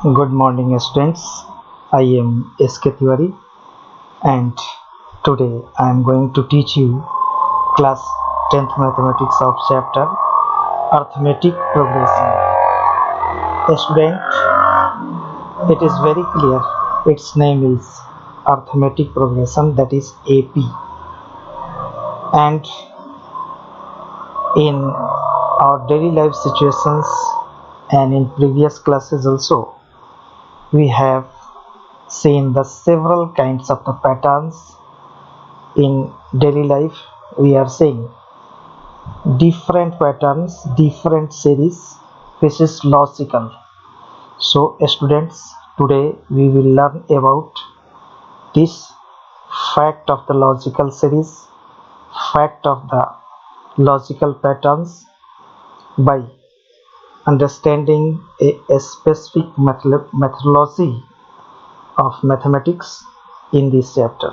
Good morning, students. I am SK Tiwari, and today I am going to teach you class 10th mathematics of chapter arithmetic progression. A student, it is very clear. Its name is arithmetic progression, that is AP. And in our daily life situations and in previous classes also, we have seen the several kinds of the patterns in daily life. We are seeing different patterns, different series, which is logical. So students, today we will learn about this fact of the logical series, fact of the logical patterns, by understanding a specific methodology of mathematics in this chapter.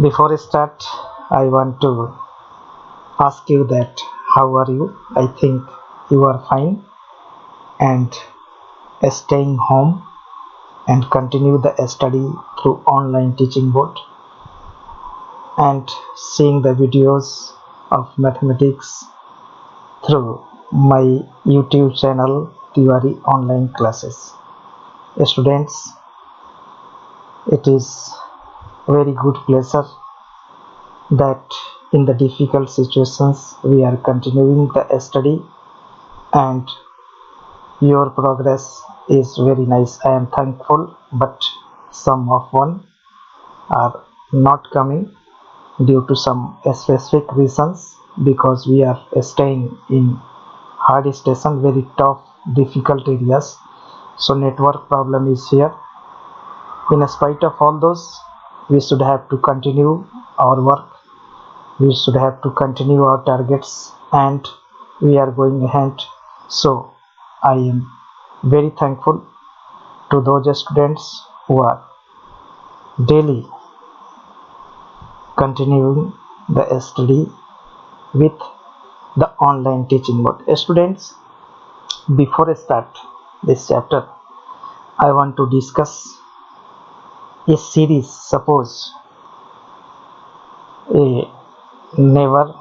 Before I start, I want to ask you that how are you? I think you are fine and staying home and continue the study through online teaching board and seeing the videos of mathematics through my YouTube channel Tiwari online classes. Students, it is very good pleasure that in the difficult situations we are continuing the study, and your progress is very nice. I am thankful, but some of one are not coming due to some specific reasons, because we are staying in hard station, very tough difficult areas, so network problem is here. In spite of all those, we should have to continue our work, we should have to continue our targets, and we are going ahead. So I am very thankful to those students who are daily continuing the study with the online teaching mode. Students, before I start this chapter, I want to discuss a series. Suppose a neighbor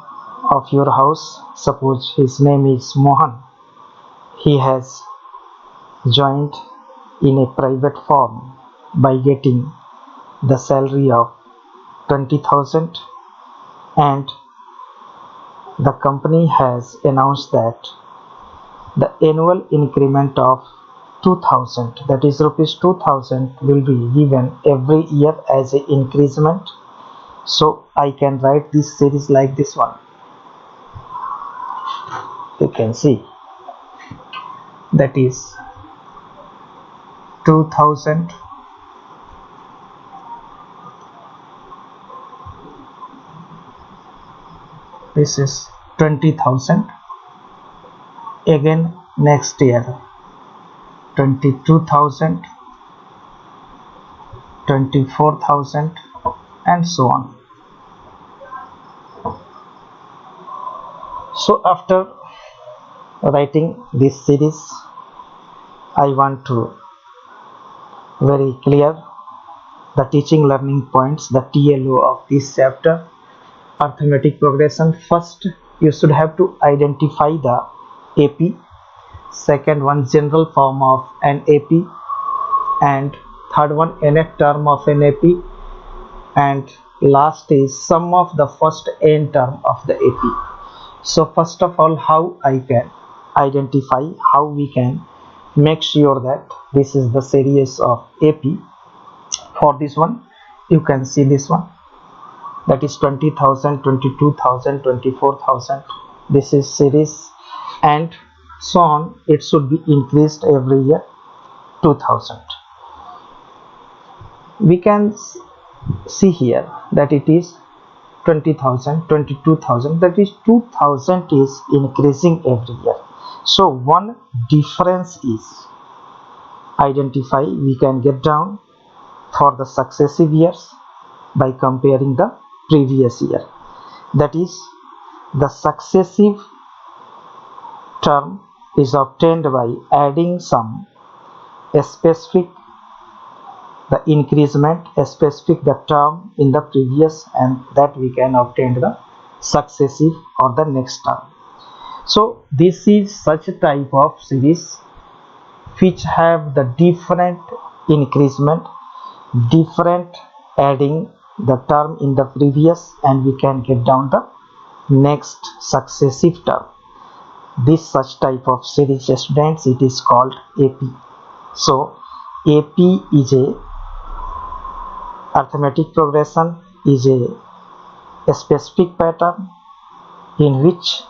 of your house, suppose his name is Mohan, he has joined in a private firm by getting the salary of 20,000, and the company has announced that the annual increment of 2,000, that is rupees 2,000, will be given every year as an increment. So I can write this series like this one. You can see that is 2,000 this is 20,000, again next year 22,000, 24,000, and so on. So after writing this series, I want to very clear the teaching learning points, the TLO of this chapter, arithmetic progression. First, you should have to identify the AP. Second one, general form of an AP, and third one, nth term of an AP, and last is sum of the first n term of the AP. So first of all, how I can identify, how we can make sure that this is the series of AP. For this one, you can see this one, that is 20,000, 22,000, 24,000. This is series, and so on. It should be increased every year 2,000. We can see here that it is 20,000, 22,000, that is 2,000 is increasing every year. So one difference is identify, we can get down for the successive years by comparing the previous year. That is, the successive term is obtained by adding some specific the increment, specific the term in the previous, and that we can obtain the successive or the next term. So this is such a type of series which have the different increment, different adding the term in the previous, and we can get down the next successive term. This such type of series, students, it is called AP. So AP is a arithmetic progression, is a specific pattern in which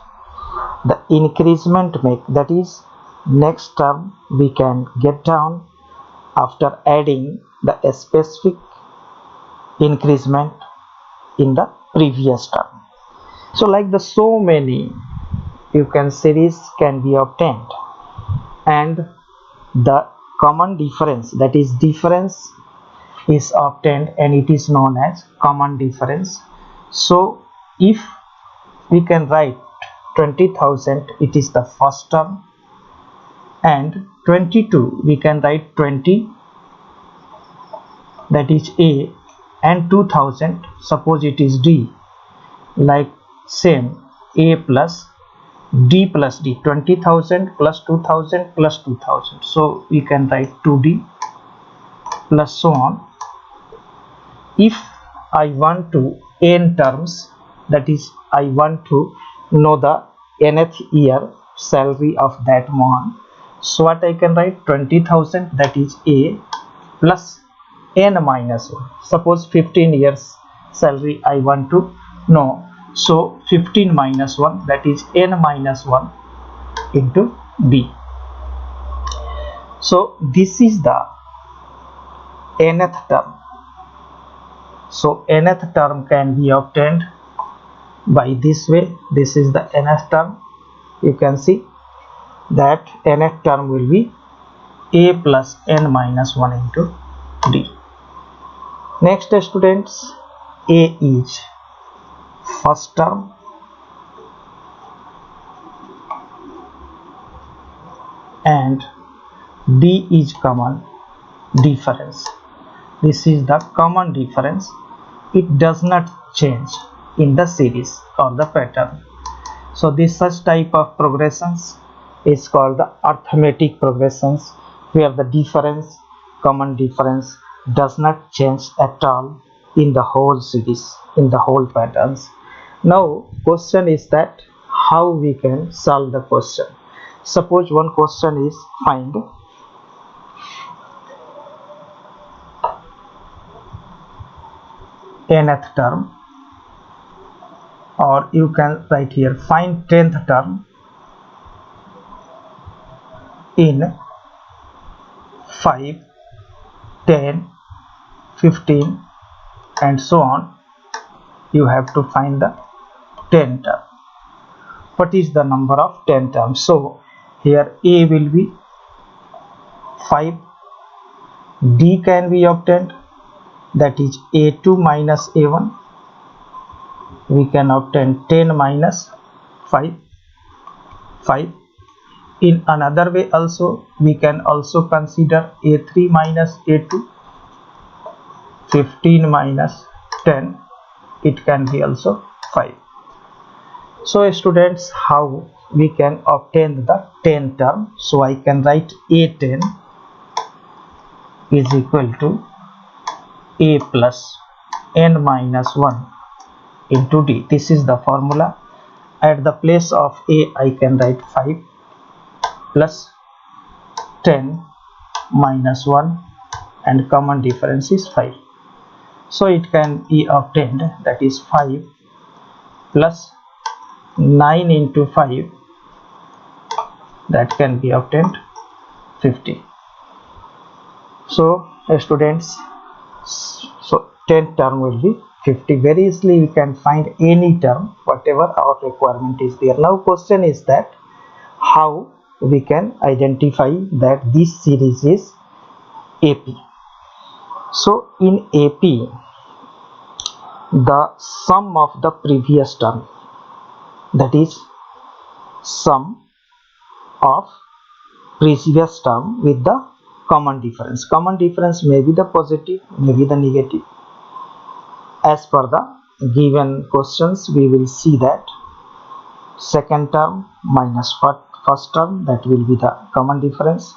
the increment make, that is next term we can get down after adding the specific increment in the previous term. So like the so many you can series can be obtained, and the common difference, that is difference is obtained, and it is known as common difference. So if we can write 20,000, it is the first term, and 22 we can write 20, that is A, and 2000 suppose it is D, like same A plus D plus D, 20,000 plus 2000 plus 2000, so we can write 2D plus so on. If I want to n terms, that is I want to know the nth year salary of that month, so what I can write 20,000, that is A, plus n minus 1, suppose 15 years salary I want to know, so 15 minus 1, that is n minus 1 into D. So this is the nth term. So nth term can be obtained by this way. This is the nth term. You can see that nth term will be A plus n minus 1 into D. Next, students, A is first term, and D is common difference. This is the common difference. It does not change in the series or the pattern. So this such type of progressions is called the arithmetic progressions, where the difference, common difference, does not change at all in the whole series, in the whole patterns. Now question is that how we can solve the question. Suppose one question is find nth term, or you can write here find 10th term in 5, 10, 15 and so on. You have to find the 10 term. What is the number of 10 terms? So here A will be 5, D can be obtained, that is A2 minus A1. We can obtain 10 minus 5. In another way also we can also consider A3 minus A2, 15 minus 10, it can be also 5. So students, how we can obtain the 10 term? So I can write A10 is equal to A plus n minus 1 into D. This is the formula. At the place of A I can write 5 plus 10 minus 1, and common difference is 5. So it can be obtained, that is 5 plus 9 into 5, that can be obtained 50. So students, so 10 term will be 50. Very easily we can find any term whatever our requirement is there. Now question is that how we can identify that this series is AP. So in AP, the sum of the previous term, that is sum of previous term with the common difference. Common difference may be the positive, may be the negative. As per the given questions, we will see that second term minus first term, that will be the common difference.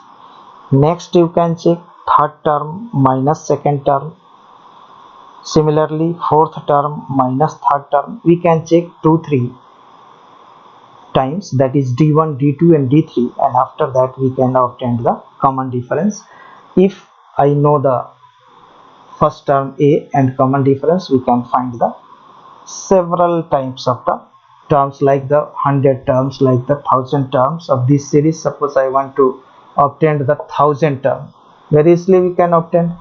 Next you can check third term minus second term. Similarly, fourth term minus third term. We can check 2-3 times, that is d1, d2 and d3, and after that we can obtain the common difference. If I know the first term a and common difference, we can find the several types of the terms, like the 100 terms, like the 1000 terms of this series. Suppose I want to obtain the 1000 term, very easily we can obtain.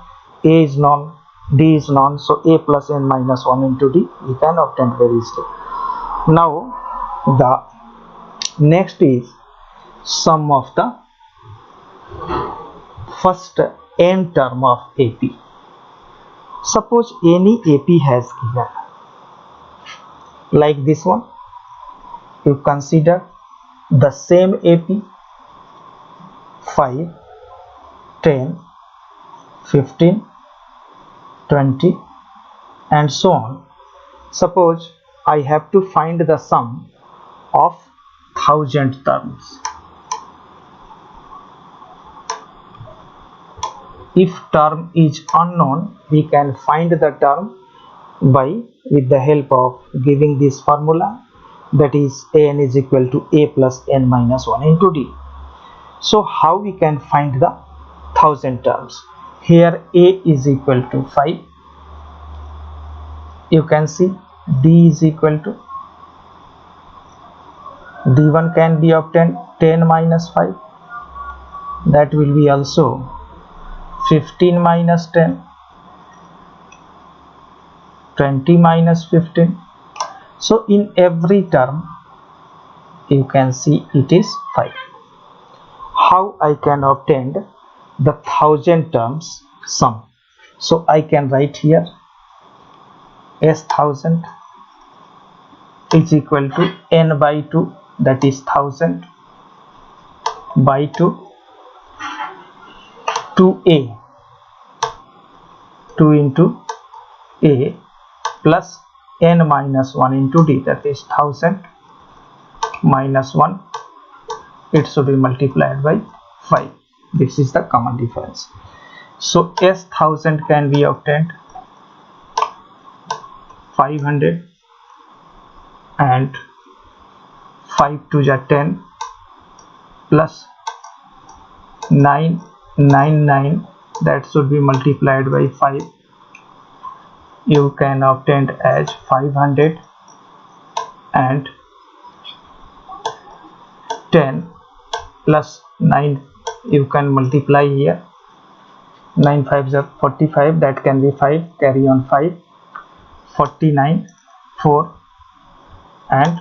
A is known, d is known, so a plus n minus 1 into d we can obtain very easily. Now the next is sum of the first n term of AP. Suppose any AP has given like this one. You consider the same AP 5, 10, 15, 20 and so on. Suppose I have to find the sum of 1000 terms. If term is unknown, we can find the term by with the help of giving this formula, that is an is equal to a plus n minus 1 into d. So how we can find the 1000 terms? Here a is equal to 5. You can see d is equal to d1 can be obtained 10 minus 5, that will be also 15 minus 10, 20 minus 15. So in every term you can see it is 5. How I can obtain the 1000 terms sum? So I can write here s 1000 is equal to n by 2, that is 1000 by 2 to a, 2 into a plus n minus 1 into d, that is 1000 minus 1, it should be multiplied by 5. This is the common difference. So s 1000 can be obtained 500 and 5 to the 10 plus 999, that should be multiplied by 5. You can obtain as 500 and 10 plus 9, you can multiply here, 9 5s are 45, that can be 5, carry on 5, 49, 4 and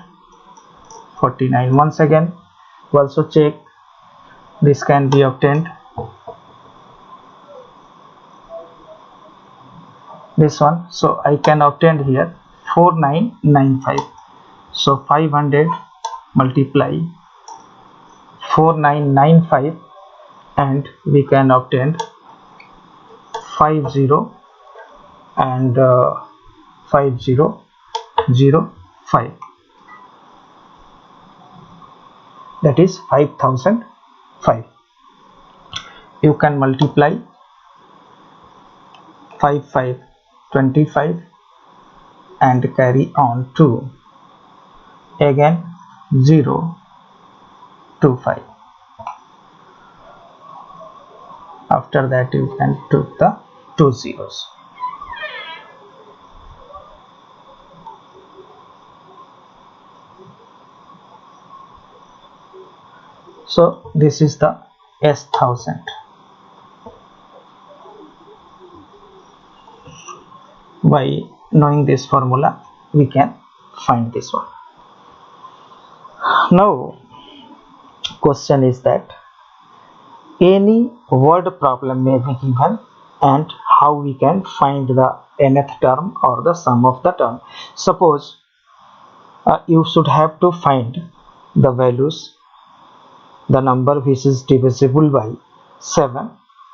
49. Once again also check, this can be obtained, this one. So I can obtain here 4995. So 500 multiply 4995 and we can obtain 50 and 5005, that is 5005. You can multiply 5525 and carry on to again 025. After that you can put the 2 zeros. So this is the S1000. By knowing this formula we can find this one. Now question is that any word problem may be given and how we can find the nth term or the sum of the term. Suppose you should have to find the values, the number which is divisible by 7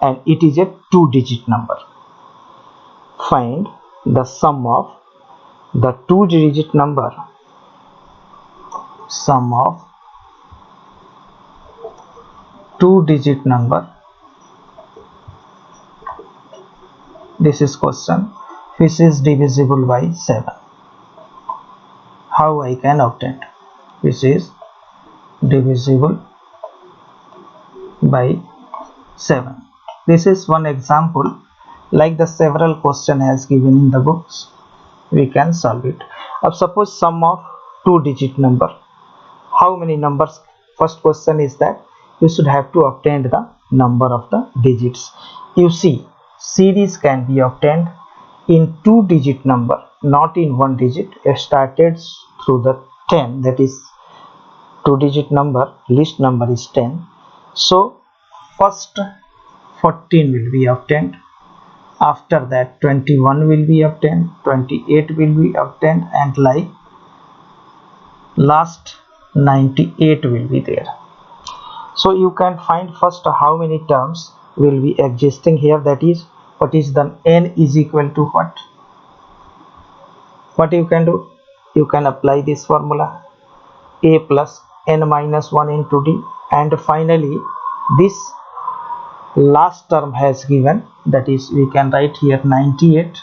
and it is a 2-digit number. Find the sum of the 2-digit number. Sum of 2-digit number. This is question. Which is divisible by 7? How I can obtain? Which is divisible by 7. This is one example. Like the several question has given in the books, we can solve it. Suppose sum of 2-digit number. How many numbers? First question is that you should have to obtain the number of the digits. You see, series can be obtained in 2-digit number, not in 1 digit. Started through the 10, that is 2-digit number, least number is 10. So first 14 will be obtained. After that 21 will be obtained, 28 will be obtained, and like last 98 will be there. So you can find first how many terms will be existing here, that is what is the n is equal to what you can do, you can apply this formula a plus n minus 1 into d, and finally this last term has given, that is we can write here 98.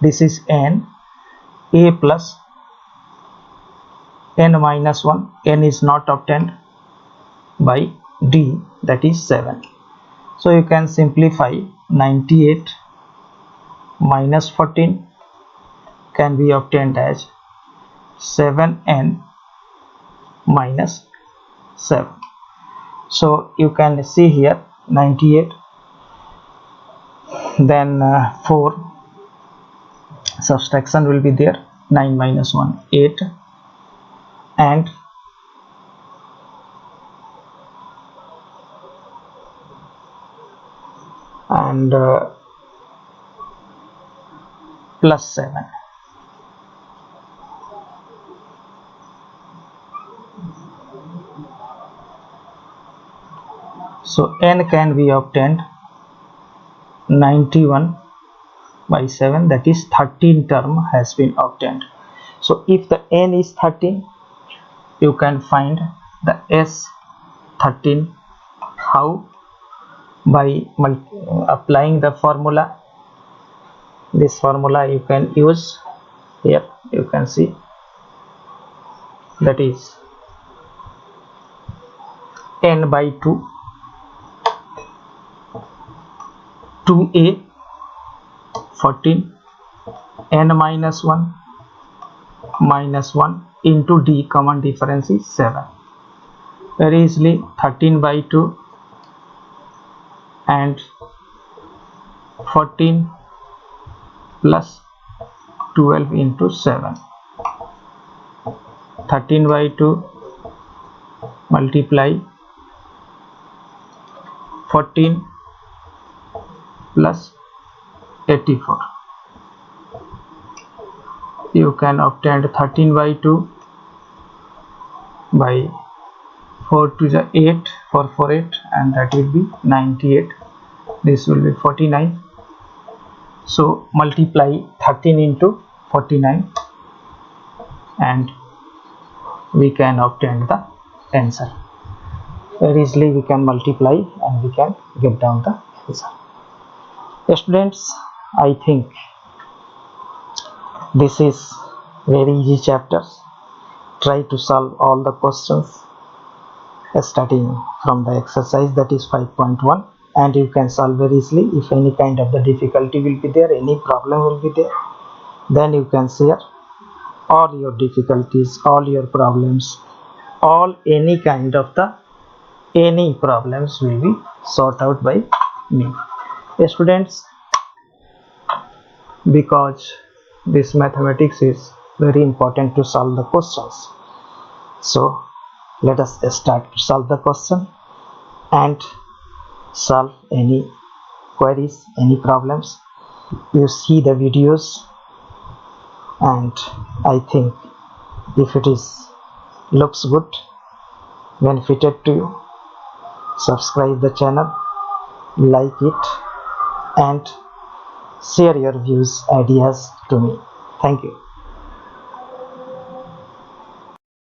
This is n, a plus n minus 1, n is not obtained, by d, that is 7. So you can simplify 98 minus 14 can be obtained as 7n minus 7. So you can see here 98, then 4 subtraction will be there, 9 minus 1 8, and plus 7. So n can be obtained 91 by 7, that is 13 term has been obtained. So if the n is 13, you can find the s 13. How? By applying the formula. This formula you can use here, you can see, that is n by 2, 2a 14, n minus 1 minus 1 into d, common difference is 7. Very easily 13 by 2 and 14 plus 12 into 7. 13 by 2 multiply 14 plus 84. You can obtain 13 by 2 by 4 to the 8, 4 4 8, and that will be 98. This will be 49. So multiply 13 into 49 and we can obtain the answer. Very easily we can multiply and we can get down the answer. Students, I think this is very easy chapters. Try to solve all the questions starting from the exercise, that is 5.1, and you can solve very easily. If any kind of the difficulty will be there, any problem will be there, then you can share all your difficulties, all your problems, all any kind of the any problems will be sorted out by me. Students, because this mathematics is very important to solve the questions, so let us start to solve the question and solve any queries, any problems. You see the videos, and I think if it is looks good, benefited to you, subscribe the channel like it, and share your views, ideas to me. Thank you.